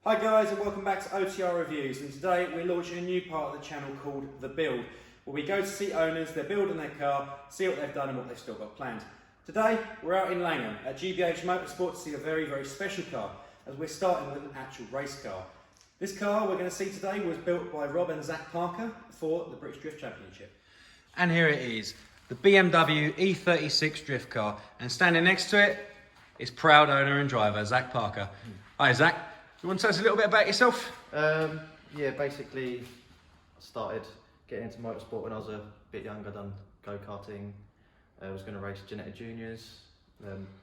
Hi guys and welcome back to OTR Reviews, and today we're launching a new part of the channel called The Build, where we go to see owners, they're building their car, see what they've done and what they've still got planned. Today we're out in Langham at GBH Motorsport to see a very, very special car, as we're starting with an actual race car. This car we're going to see today was built by Rob and Zach Parker for the British Drift Championship. And here it is, the BMW E36 drift car, and standing next to it is proud owner and driver Zach Parker. Hi Zach. You want to tell us a little bit about yourself? Yeah, basically I started getting into motorsport when I was a bit younger, done go-karting. I was going to race Genetic Juniors,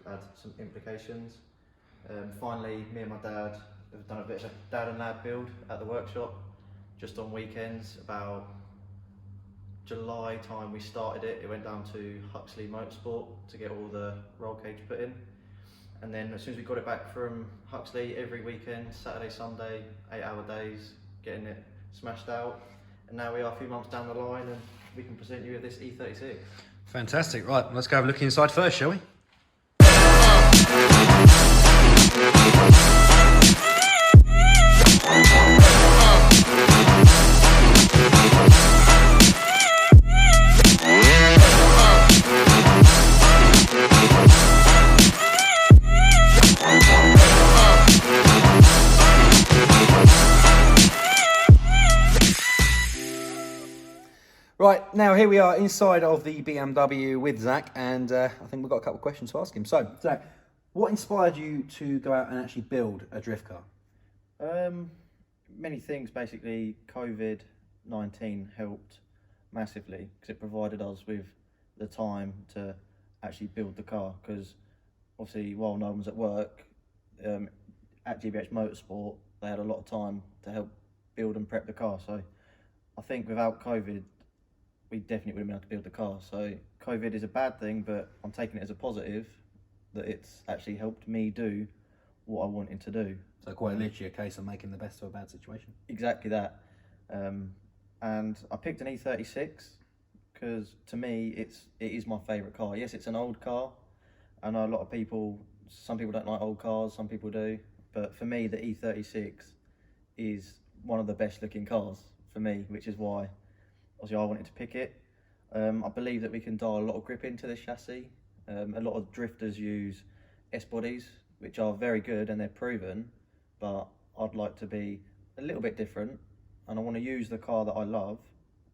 had some implications. Finally, me and my dad have done a bit of a dad and lad build at the workshop, just on weekends. About July time we started it. It went down to Huxley Motorsport to get all the roll cage put in. And then as soon as we got it back from Huxley, every weekend, Saturday, Sunday, 8-hour days, getting it smashed out. And now we are a few months down the line and we can present you with this E36. Fantastic. Right, let's go have a look inside first, shall we? Right, now here we are inside of the BMW with Zach, and I think we've got a couple of questions to ask him. So, Zach, what inspired you to go out and actually build a drift car? Many things, basically. COVID-19 helped massively because it provided us with the time to actually build the car, because obviously while no one was at work, at GBH Motorsport, they had a lot of time to help build and prep the car. So I think without COVID, we definitely wouldn't be able to build the car. So COVID is a bad thing, but I'm taking it as a positive that it's actually helped me do what I wanted to do. So quite literally a case of making the best of a bad situation. Exactly that. And I picked an E36 because to me it is my favourite car. Yes, it's an old car. I know a lot of people, some people don't like old cars, some people do. But for me, the E36 is one of the best looking cars for me, which is why obviously I wanted to pick it. I believe that we can dial a lot of grip into this chassis. A lot of drifters use S-bodies, which are very good and they're proven, but I'd like to be a little bit different, and I want to use the car that I love,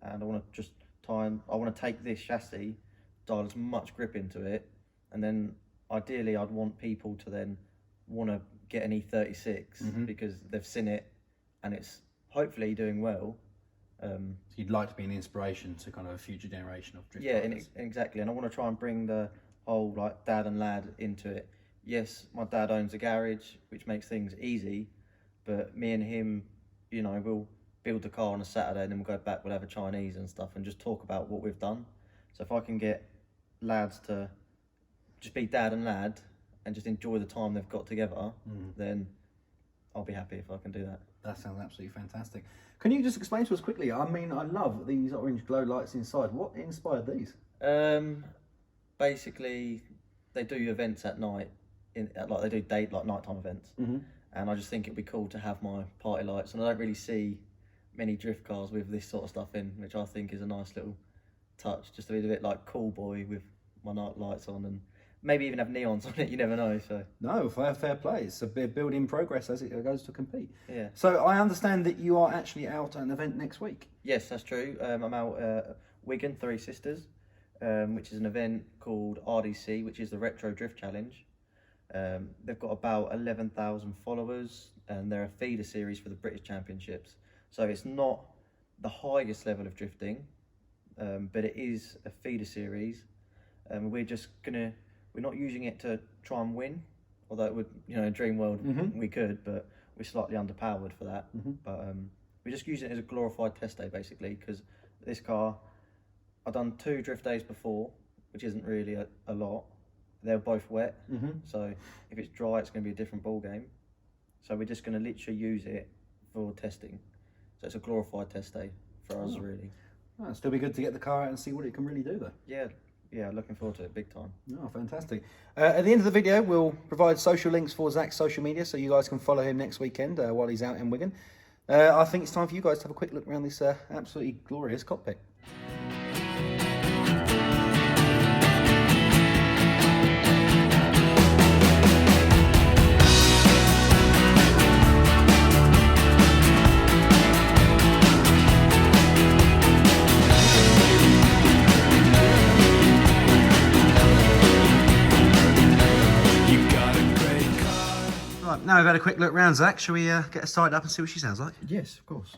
and I want to I want to take this chassis, dial as much grip into it, and then ideally I'd want people to then want to get an E36 because they've seen it and it's hopefully doing well. So you'd like to be an inspiration to kind of a future generation of drift drivers. Exactly, and I want to try and bring the whole like dad and lad into it. Yes, my dad owns a garage, which makes things easy, but me and him, you know, we'll build the car on a Saturday and then we'll go back, we'll have a Chinese and stuff and just talk about what we've done. So if I can get lads to just be dad and lad and just enjoy the time they've got together, then I'll be happy if I can do that. That sounds absolutely fantastic. Can you just explain to us quickly? I mean, I love these orange glow lights inside. What inspired these? Basically, they do events at night, like they do nighttime events, and I just think it'd be cool to have my party lights. And I don't really see many drift cars with this sort of stuff in, which I think is a nice little touch, just to be a bit like cool boy with my night lights on and maybe even have neons on it, you never know. So no, fair play. It's a build in progress as it goes to compete. Yeah. So I understand that you are actually out at an event next week. Yes, that's true. I'm out at Wigan, Three Sisters, which is an event called RDC, which is the Retro Drift Challenge. They've got about 11,000 followers and they're a feeder series for the British Championships. So it's not the highest level of drifting, but it is a feeder series. We're not using it to try and win, although it would, you know, in dream world we could, but we're slightly underpowered for that. But we're just using it as a glorified test day, basically, because this car, I've done 2 drift days before, which isn't really a lot. They're both wet, so if it's dry, it's going to be a different ball game. So we're just going to literally use it for testing. So it's a glorified test day for us, really. Oh, it'll still be good to get the car out and see what it can really do, though. Yeah, yeah, looking forward to it big time. Oh, fantastic. At the end of the video, we'll provide social links for Zach's social media so you guys can follow him next weekend while he's out in Wigan. I think it's time for you guys to have a quick look around this absolutely glorious cockpit. Now we've had a quick look round, Zach, shall we get her started up and see what she sounds like? Yes, of course.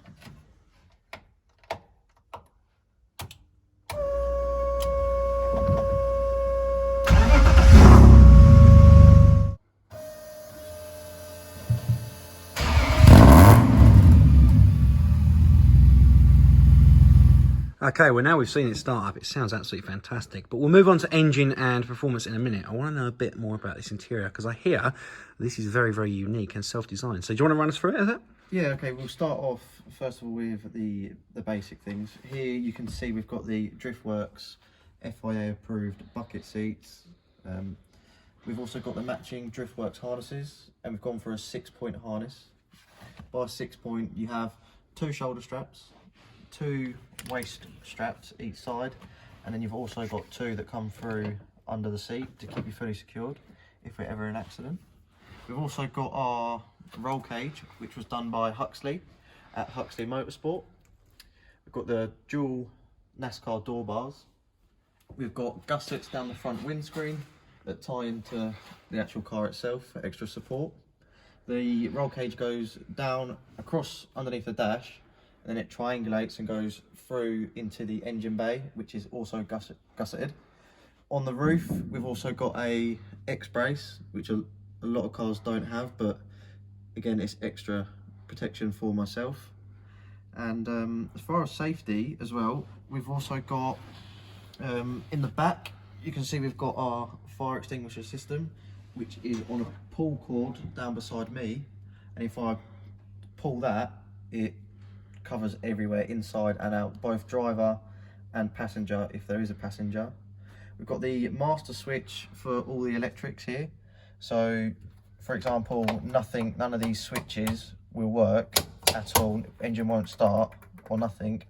Okay, well now we've seen it start up, it sounds absolutely fantastic. But we'll move on to engine and performance in a minute. I want to know a bit more about this interior because I hear this is very, very unique and self-designed. So do you want to run us through it, is it? Yeah, okay, we'll start off first of all with the basic things. Here you can see we've got the Driftworks FIA approved bucket seats. We've also got the matching Driftworks harnesses, and we've gone for a 6-point harness. By 6-point you have 2 shoulder straps, 2 waist straps each side, and then you've also got 2 that come through under the seat to keep you fully secured if we're ever in an accident. We've also got our roll cage, which was done by Huxley at Huxley Motorsport. We've got the dual NASCAR door bars. We've got gussets down the front windscreen that tie into the actual car itself for extra support. The roll cage goes down across underneath the dash, and then it triangulates and goes through into the engine bay, which is also gusseted. On the roof, we've also got a X-brace, which a lot of cars don't have, but again, it's extra protection for myself. And as far as safety as well, we've also got, in the back, you can see we've got our fire extinguisher system, which is on a pull cord down beside me. And if I pull that, it covers everywhere, inside and out, both driver and passenger, if there is a passenger. We've got the master switch for all the electrics here. So, for example, none of these switches will work at all. Engine won't start or nothing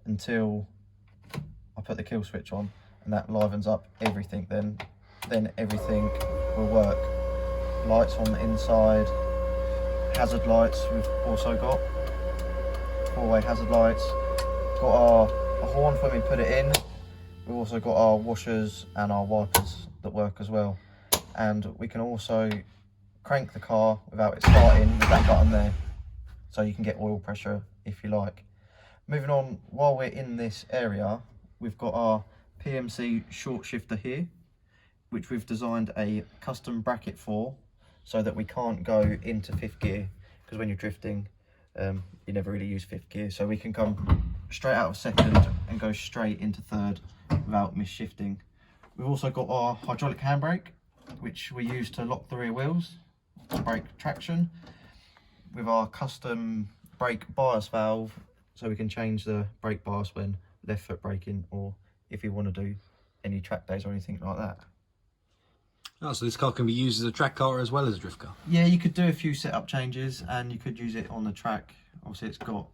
until I put the kill switch on, and that livens up everything. Then everything will work. Lights on the inside, hazard lights we've also got. 4-way hazard lights. Got a horn when we put it in. We've also got our washers and our wipers that work as well. And we can also crank the car without it starting with that button there. So you can get oil pressure if you like. Moving on, while we're in this area, we've got our PMC short shifter here, which we've designed a custom bracket for, so that we can't go into 5th gear, because when you're drifting, you never really use 5th gear. So we can come straight out of 2nd and go straight into 3rd without mis-shifting. We've also got our hydraulic handbrake, which we use to lock the rear wheels to brake traction, with our custom brake bias valve, so we can change the brake bias when left foot braking, or if you want to do any track days or anything like that. Oh, so this car can be used as a track car as well as a drift car? Yeah, you could do a few setup changes and you could use it on the track. Obviously it's got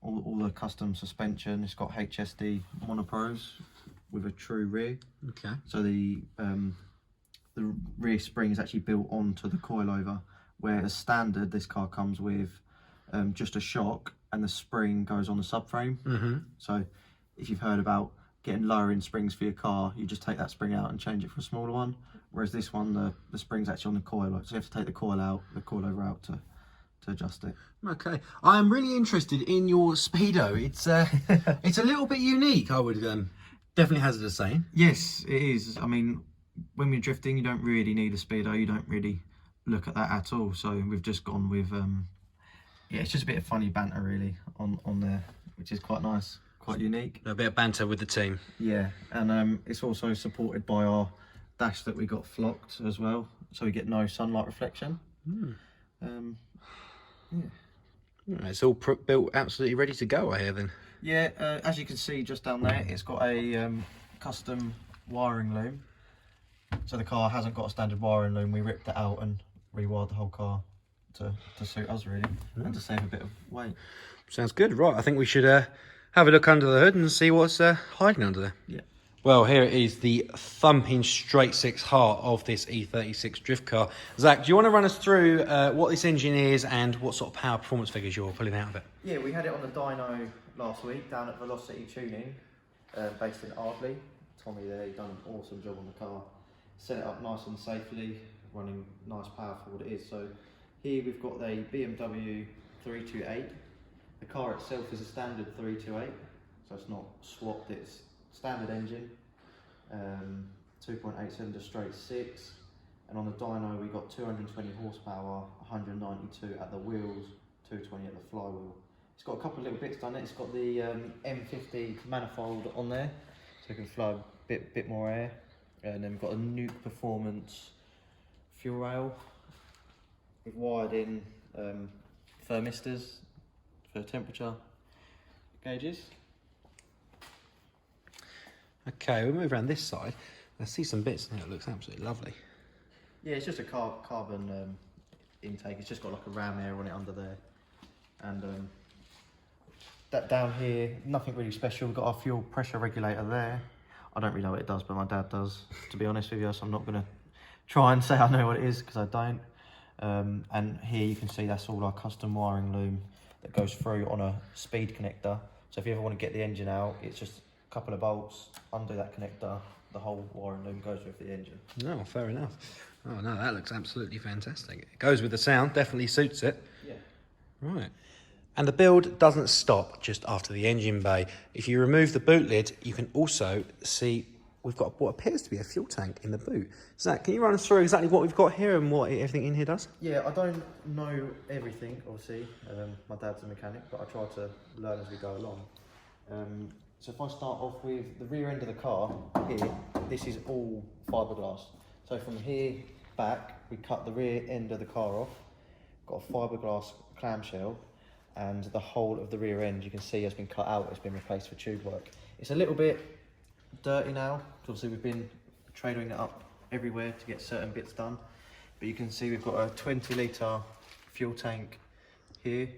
all the custom suspension. It's got HSD monopros with a true rear. Okay. So the rear spring is actually built onto the coilover, where as standard this car comes with just a shock and the spring goes on the subframe. Mm-hmm. So if you've heard about getting lowering springs for your car, you just take that spring out and change it for a smaller one. Whereas this one, the spring's actually on the coil, so you have to take the coilover out to adjust it. Okay, I am really interested in your Speedo. It's it's a little bit unique, I would definitely hazard a saying. Yes, it is. I mean, when we're drifting, you don't really need a Speedo. You don't really look at that at all. So we've just gone with, yeah, it's just a bit of funny banter really on there, which is quite nice, quite unique. A bit of banter with the team. Yeah, and it's also supported by our dash that we got flocked as well, so we get no sunlight reflection. Yeah. It's all built absolutely ready to go, I hear then. Yeah, as you can see just down there, it's got a custom wiring loom. So the car hasn't got a standard wiring loom. We ripped it out and rewired the whole car to suit us really, and to save a bit of weight. Sounds good. Right, I think we should have a look under the hood and see what's hiding under there. Yeah. Well, here it is, the thumping straight six heart of this E36 drift car. Zach, do you want to run us through what this engine is and what sort of power performance figures you're pulling out of it? Yeah, we had it on the dyno last week down at Velocity Tuning, based in Ardley. Tommy there, he's done an awesome job on the car. Set it up nice and safely, running nice power for what it is. So here we've got a BMW 328. The car itself is a standard 328, so it's not swapped, it's standard engine, 2.8 cylinder straight six, and on the dyno we got 220 horsepower, 192 at the wheels, 220 at the flywheel. It's got a couple of little bits done it. It's got the M50 manifold on there, so it can flow a bit more air, and then we've got a Nuke Performance fuel rail. We've wired in thermistors for temperature gauges. Okay, we'll move around this side. I see some bits in there. It looks absolutely lovely. Yeah, it's just a carbon intake. It's just got like a ram air on it under there. And that down here, nothing really special. We've got our fuel pressure regulator there. I don't really know what it does, but my dad does, to be honest with you. So I'm not going to try and say I know what it is, because I don't. And here you can see that's all our custom wiring loom that goes through on a speed connector. So if you ever want to get the engine out, it's just a couple of bolts under that connector. The whole wiring loom goes with the engine. No, fair enough. Oh no, that looks absolutely fantastic. It goes with the sound, definitely suits it. Yeah. Right. And the build doesn't stop just after the engine bay. If you remove the boot lid, you can also see we've got what appears to be a fuel tank in the boot. Zach, can you run us through exactly what we've got here and what everything in here does? Yeah, I don't know everything, obviously. My dad's a mechanic, but I try to learn as we go along. So if I start off with the rear end of the car, here, this is all fiberglass. So from here back, we cut the rear end of the car off, got a fiberglass clamshell, and the whole of the rear end you can see has been cut out, it's been replaced for tube work. It's a little bit dirty now, obviously we've been trailering it up everywhere to get certain bits done, but you can see we've got a 20 litre fuel tank here.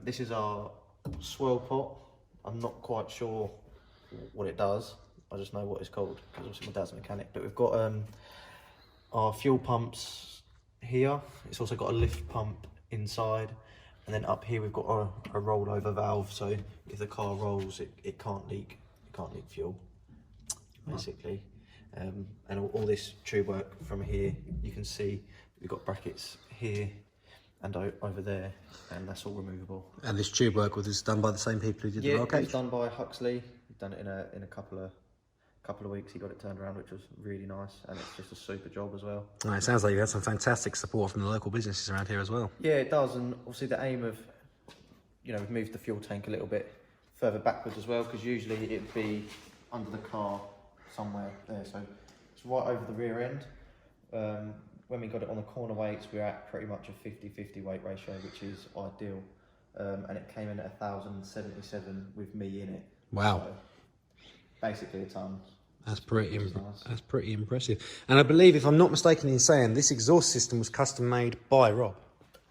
This is our swirl pot. I'm not quite sure what it does, I just know what it's called because obviously my dad's a mechanic. But we've got our fuel pumps here. It's also got a lift pump inside, and then up here we've got a rollover valve, so if the car rolls it can't leak fuel basically. And all this tube work from here, you can see we've got brackets here and over there, and that's all removable. And this tube work was done by the same people who did the roll cage? Yeah, it was done by Huxley. He'd done it in a couple of weeks. He got it turned around, which was really nice, and it's just a super job as well. Oh, it sounds like you had some fantastic support from the local businesses around here as well. Yeah, it does, and obviously the aim of, we've moved the fuel tank a little bit further backwards as well, because usually it'd be under the car somewhere there, so it's right over the rear end. When we got it on the corner weights, we're at pretty much a 50-50 weight ratio, which is ideal. And it came in at 1,077 with me in it. Wow. So basically a ton. That's pretty nice. That's pretty impressive. And I believe, if I'm not mistaken in saying, this exhaust system was custom made by Rob.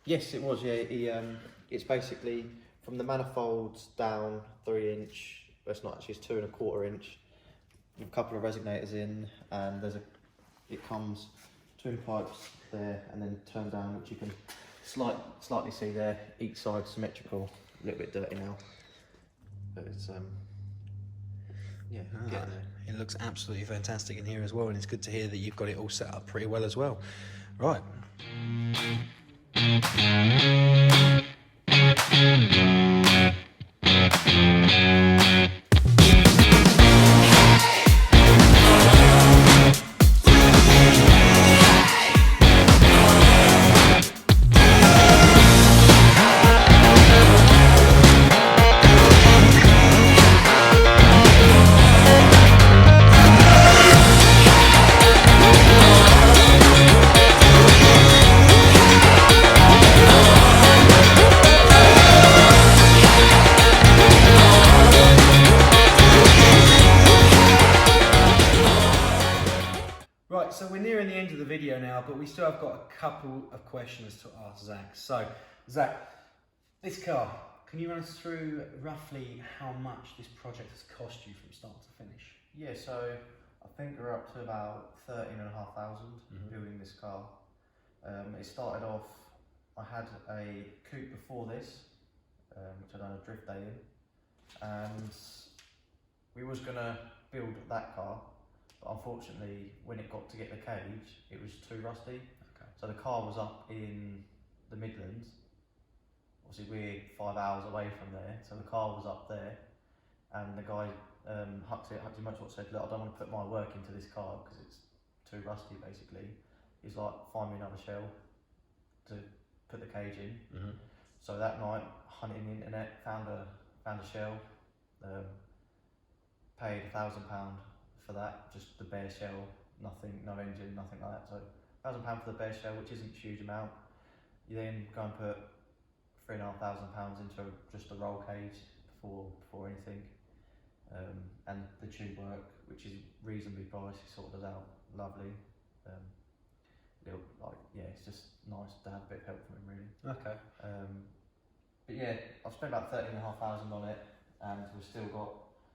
Yes, it was, yeah. It's basically from the manifolds down 3 inch, well, it's not actually, it's 2.25 inch, with a couple of resonators in, and it comes twin pipes there and then turn down, which you can slightly see there, each side symmetrical, a little bit dirty now, but it's yeah, getting there. It looks absolutely fantastic in here as well, and it's good to hear that you've got it all set up pretty well as well. Right. still have got a couple of questions to ask Zach. So, Zach, this car, can you run us through roughly how much this project has cost you from start to finish? Yeah, so I think we're up to about 13,500 building this car. It started off, I had a coupe before this, which I'd done a drift day in, and we was gonna build that car, but unfortunately when it got to get the cage, it was too rusty. Okay. So the car was up in the Midlands. Obviously we're 5 hours away from there, so the car was up there, and the guy, Huxley Muchwat said, look, I don't want to put my work into this car because it's too rusty basically. He's like, find me another shell to put the cage in. So that night, hunting the internet, found a shell, paid £1,000 for that, just the bare shell, nothing, no engine, nothing like that. So £1,000 for the bare shell, which isn't a huge amount. You then go and put £3,500 into just a roll cage before anything, and the tube work, which is reasonably priced, he sorted us out lovely. It's just nice to have a bit of help from him, really. Okay. But yeah, I've spent about 13,500 on it, and we've still got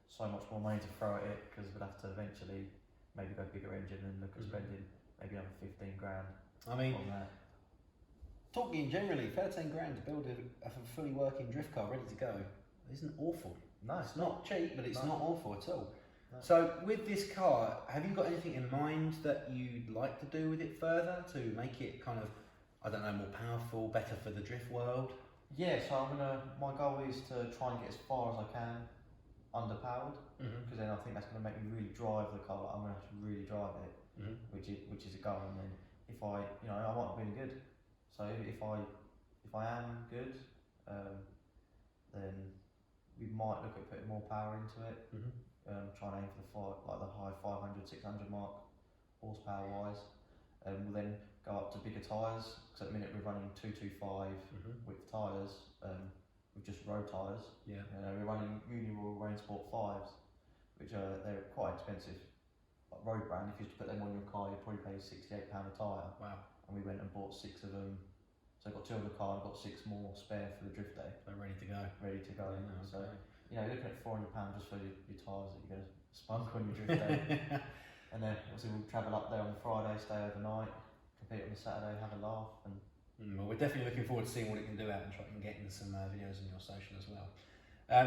so much more money to throw at it because we'd have to eventually maybe go bigger engine and look at spending maybe another 15 grand. I mean, on that. Talking generally, 13 grand to build a fully working drift car ready to go isn't awful. No, It's not cheap, but it's not awful at all. No. So with this car, have you got anything in mind that you'd like to do with it further to make it kind of, I don't know, more powerful, better for the drift world? Yeah, so my goal is to try and get as far as I can underpowered, because then I think that's going to make me really drive the car. I'm going to have to really drive it, which is a goal. And then if I want to be really good. So if I am good, then we might look at putting more power into it. Trying to aim for the high 500, 600 mark, horsepower wise. We'll then go up to bigger tyres, because at the minute we're running 225 width tyres, with just road tyres. Yeah. We're running Uniroyal Rain Sport 5s, which they're quite expensive. Like road brand, if you used to put them on your car, you'd probably pay £68 a tyre. Wow. And we went and bought 6 of them. So I got 2 on the car and got 6 more spare for the drift day. They're ready to go. Ready to go. Yeah, So okay. you're looking at £400 just for your tyres that you're going to spunk on your drift day. And then obviously we'll travel up there on the Friday, stay overnight, compete on the Saturday, have a laugh. And Well, we're definitely looking forward to seeing what it can do out and trying and getting some videos on your social as well.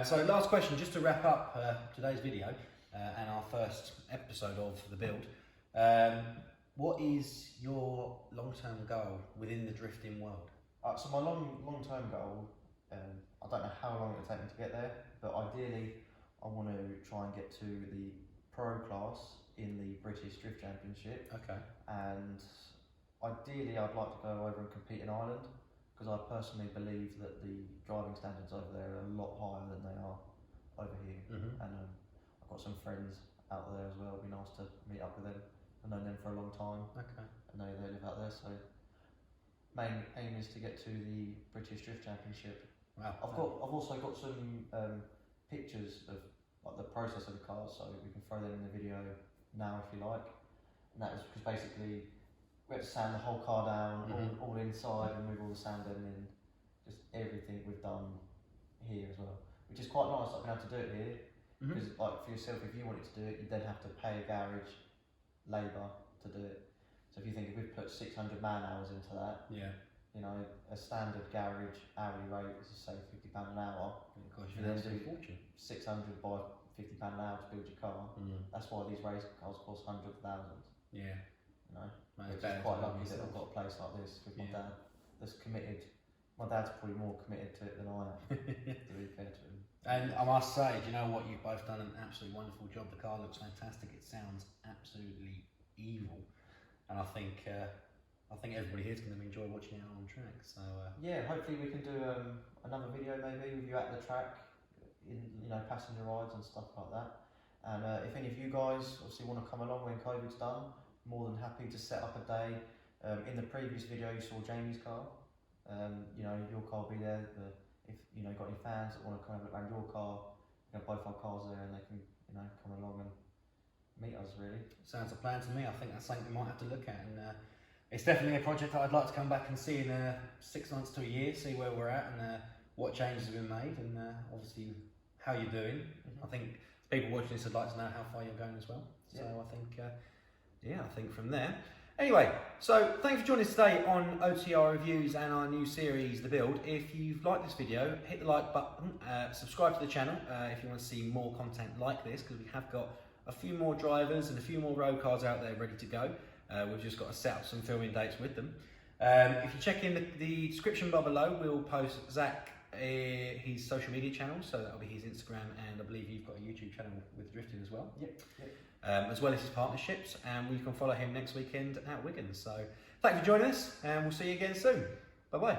So last question, just to wrap up today's video and our first episode of the build. What is your long-term goal within the drifting world? so my long-term goal, I don't know how long it'll take me to get there, but ideally I want to try and get to the pro class in the British Drift Championship. Okay. And ideally I'd like to go over and compete in Ireland, because I personally believe that the driving standards over there are a lot higher than they are over here. And I've got some friends out there as well. It'd be nice to meet up with them. I've known them for a long time. Okay. I know they live out there, so main aim is to get to the British Drift Championship. Wow. I've also got some pictures of like the process of the cars, so we can throw them in the video now if you like. And that is because basically we had to sand the whole car down, all inside, and move all the sand in, just everything we've done here as well, which is quite nice. I've been able to do it here because, like, for yourself, if you wanted to do it, you'd then have to pay a garage labour to do it. So if you think if we've put 600 man hours into that, Yeah. A standard garage hourly rate is say £50 an hour. Of course, You you then have to do do a fortune. 600 by £50 an hour to build your car. That's why these race cars cost hundreds of thousands. Yeah. Which is quite lucky that I've got a place like this with my dad that's committed. My dad's probably more committed to it than I am, to be fair to him. And I must say, do you know what? You've both done an absolutely wonderful job. The car looks fantastic. It sounds absolutely evil, and I think everybody here is going to enjoy watching it on track. So yeah, hopefully we can do another video maybe with you at the track, in passenger rides and stuff like that. And if any of you guys obviously want to come along when COVID's done, more than happy to set up a day. In the previous video you saw Jamie's car. Your car will be there. If you've got any fans that want to kind of look around your car, both our cars there, and they can come along and meet us really. sounds a plan to me. I think that's something we might have to look at and it's definitely a project that I'd like to come back and see in 6 months to a year, see where we're at and what changes have been made, and obviously how you're doing. I think people watching this would like to know how far you're going as well. So I think, I think from there. Anyway, so thanks for joining us today on OTR Reviews and our new series, The Build. If you've liked this video, hit the like button, subscribe to the channel if you want to see more content like this, because we have got a few more drivers and a few more road cars out there ready to go. We've just got to set up some filming dates with them. If you check in the description bar below, we'll post Zach his social media channels, so that'll be his Instagram, and I believe you've got a YouTube channel with drifting as well. Yep. As well as his partnerships, and we can follow him next weekend at Wigan. So thanks for joining us, and we'll see you again soon. Bye bye.